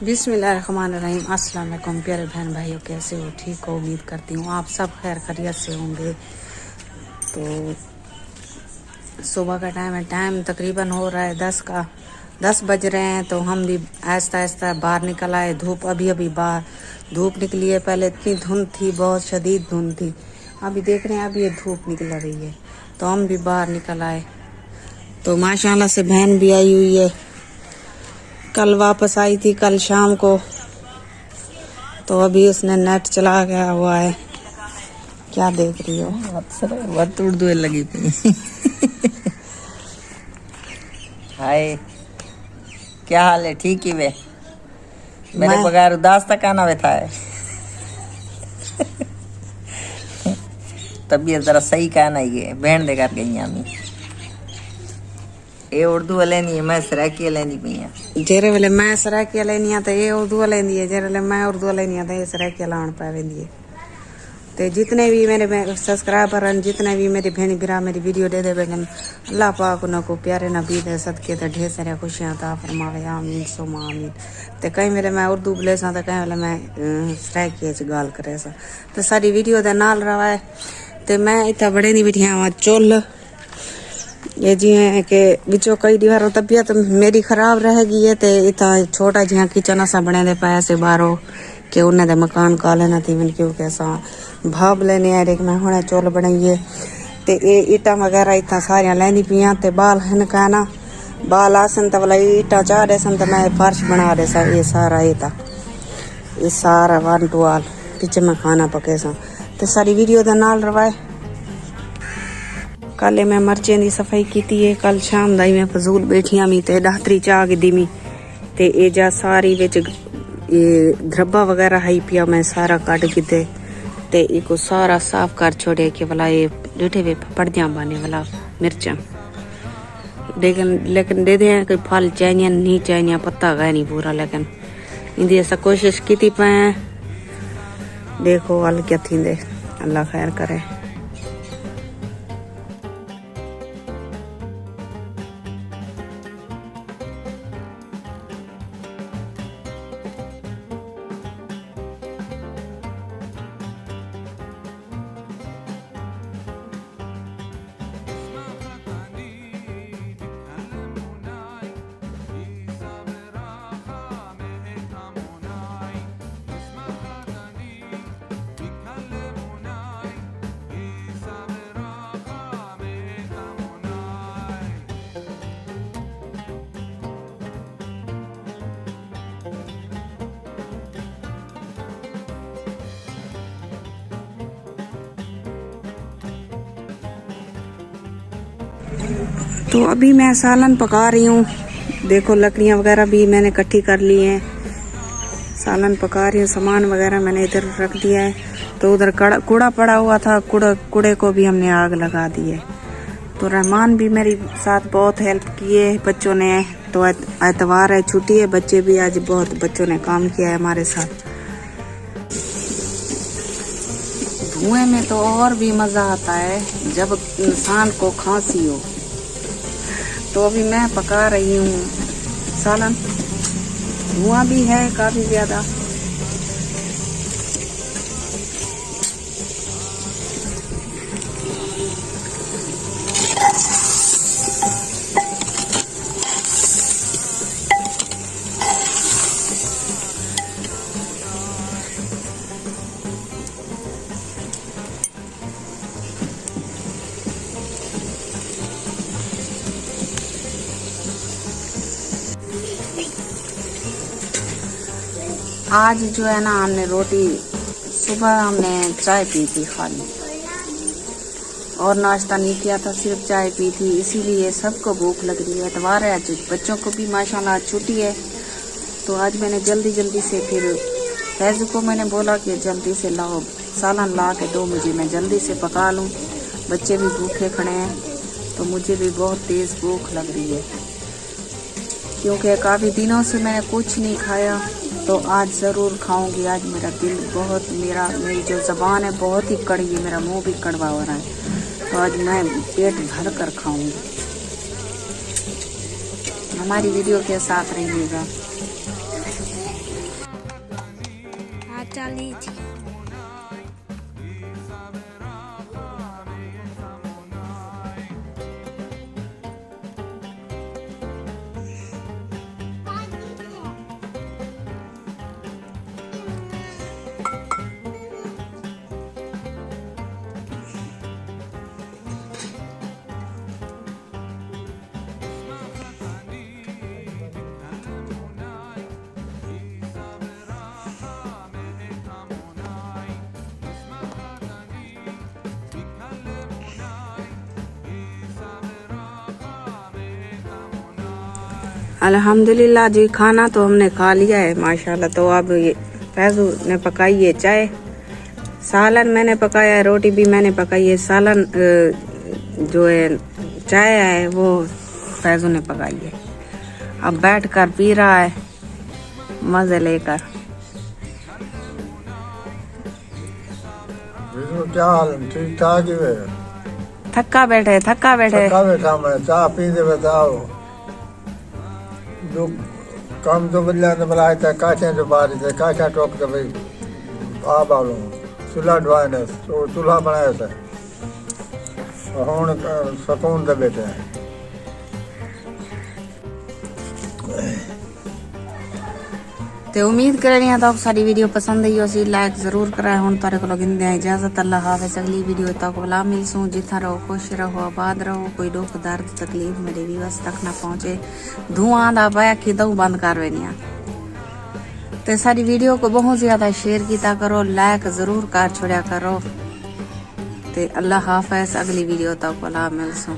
बिस्मिल्लाहिर्रहमानिर्रहीम। अस्सलाम वालेकुम प्यारे बहन भाइयों, कैसे हो? ठीक हो? उम्मीद करती हूँ आप सब खैर खैरियत से होंगे। तो सुबह का टाइम है, टाइम तकरीबन हो रहा है 10 बज रहे हैं। तो हम भी आहिस्ता आहिस्ता बाहर निकल आए। धूप अभी बाहर धूप निकली है। पहले इतनी धुंध थी, बहुत शदीद धुंध थी। अभी देख रहे हैं अभी ये धूप निकल रही है, तो हम भी बाहर निकल आए। तो माशाल्लाह से बहन भी आई हुई है, कल वापस आई थी कल शाम को। तो अभी उसने नेट चला गया हुआ है। क्या देख रही हो? बहुत उर्दू लगी थी। हाय, क्या हाल है? ठीक ही वे? मेरे बगैर उदास तक आना वे था है। तबीयत जरा सही कहना ये बहन दे कर गई हमी ये उर्दू वाले नहीं, मैं सराकी लेनी पई है। जेरे वेले मैं सराकी लेनी तो ये उर्दू वाले दी है, जेरे वेले मैं उर्दू लेनी तो ये सराकी लाण पा वेंदी है। तो जितने भी मेरे सब्सक्राइबर हैं, जितने भी मेरी भेणी बिरा मेरी वीडियो दे दे बेगन, अल्लाह पाक उनको प्यारे नबी दे सदके ते ढेर सारी खुशियां अता फरमावे। आमीन सुमा आमीन। ते कई मेरे मैं उर्दू बोले सा, तो कई वेले मैं सराकी च गाल करे सा। तो सारी वीडियो दे नाल रहा है। ते मैं इतना बड़े नहीं बैठी हुआ चुल ये जी है कि बिचो कई दीवारों तबीयत मेरी खराब रहेगी है। तो इतना छोटा जिहा किचन सा बने दे पाया से बाहरों कि उन्हें दे मकान का लेना थी मैंने क्यों कैसा भाप लेने आ रही मैं हुणे चुल बनाइए। ते ये ईटा वगैरह इतना सारिया लैंदी पियाँ। ते बाल हैं कहना बाल आसन तो वाला ईटा चाह रहे सन, तो मैं फर्श बना रहे सा। ये सारा ये सारा वन टू ऑल किचन में खाना पके सा। ते सारी वीडियो दे नाल रवाए। कल मैं मर्चें की सफाई की है, कल शाम दाई मैं फजूल बैठिया मी ते डाहतरी चाह की दिमी ते ए जा सारी विच ये धब्बा वगैरह हाई पिया मैं सारा कट किते ते इको सारा साफ कर छोड़े कि भला ये डिठे वे पड़ जा बाने वाला मिर्चा लेकिन दे दे कोई फल चाहिए नहीं चाहिए पता गया नहीं पूरा। लेकिन इंदी ऐसा कोशिश की पे देखो अल क्या थी दे, अल्लाह खैर करे। तो अभी मैं सालन पका रही हूँ। देखो लकड़ियाँ वगैरह भी मैंने इकट्ठी कर ली हैं। सालन पका रही हूँ, सामान वगैरह मैंने इधर रख दिया है। तो उधर कूड़ा पड़ा हुआ था, कूड़े को भी हमने आग लगा दी है। तो रहमान भी मेरी साथ बहुत हेल्प किए बच्चों ने। तो एतवार है, छुट्टी है, बच्चे भी आज बहुत बच्चों ने काम किया है हमारे साथ। धुएं में तो और भी मज़ा आता है जब इंसान को खांसी हो। तो अभी मैं पका रही हूँ सालन, धुआं भी है काफ़ी ज़्यादा। आज जो है ना हमने रोटी, सुबह हमने चाय पी थी खाली और नाश्ता नहीं किया था, सिर्फ चाय पी थी। इसीलिए सबको भूख लग रही है। एतवार है आज, बच्चों को भी माशाल्लाह छुट्टी है। तो आज मैंने जल्दी से फिर फैज़ू को मैंने बोला कि जल्दी से लाओ सालन ला के दो मुझे, मैं जल्दी से पका लूँ। बच्चे भी भूखे खड़े हैं तो मुझे भी बहुत तेज़ भूख लग रही है, क्योंकि काफ़ी दिनों से मैंने कुछ नहीं खाया। तो आज ज़रूर खाऊंगी। आज मेरा दिल बहुत, मेरी जो ज़बान है बहुत ही कड़वी है, मेरा मुंह भी कड़वा हो रहा है। तो आज मैं पेट भर कर खाऊंगी। हमारी वीडियो के साथ रहिएगा। डाली थी। अल्हम्दुलिल्लाह जी, खाना तो हमने खा लिया है माशाल्लाह। तो अब ये फैजू ने पकाई है चाय, सालन मैंने पकाया है, रोटी भी मैंने पकाई है, सालन जो है चाय है वो फैजू ने पकाई है। अब बैठ कर पी रहा है मजे लेकर। क्या हाल है? ठीक ठाक ही है। थक्का बैठे थक्का बैठा मैं, चाह पीते बताओ जो काम तो बदला ने बुलाया था, काचा जो बारी थे, काचा टोक तो भाई आ बालों चूल्हा ढवाए ने, तो चूल्हा बनाया था हुण सुकून दे बैठे हैं। तो उम्मीद करनी है तो सारी वीडियो पसंद आई होसी, लाइक जरूर कराए। हुण तारे को गिंदे इजाजत, अल्लाह हाफिज़। अगली वीडियो तक बुला मिलसूं। जिथा रहो खुश रहो आबाद रहो, कोई दुख दर्द तकलीफ मेरे व्यूअर्स तक ना पहुंचे। धुआं दा पाया खिदऊ बंद कर वेनिया। ते सारी वीडियो को बहुत ज्यादा शेयर किया करो, लाइक जरूर कर छोड़ा करो। ते अल्लाह हाफिज़। अगली वीडियो तक बुला मिलसूं।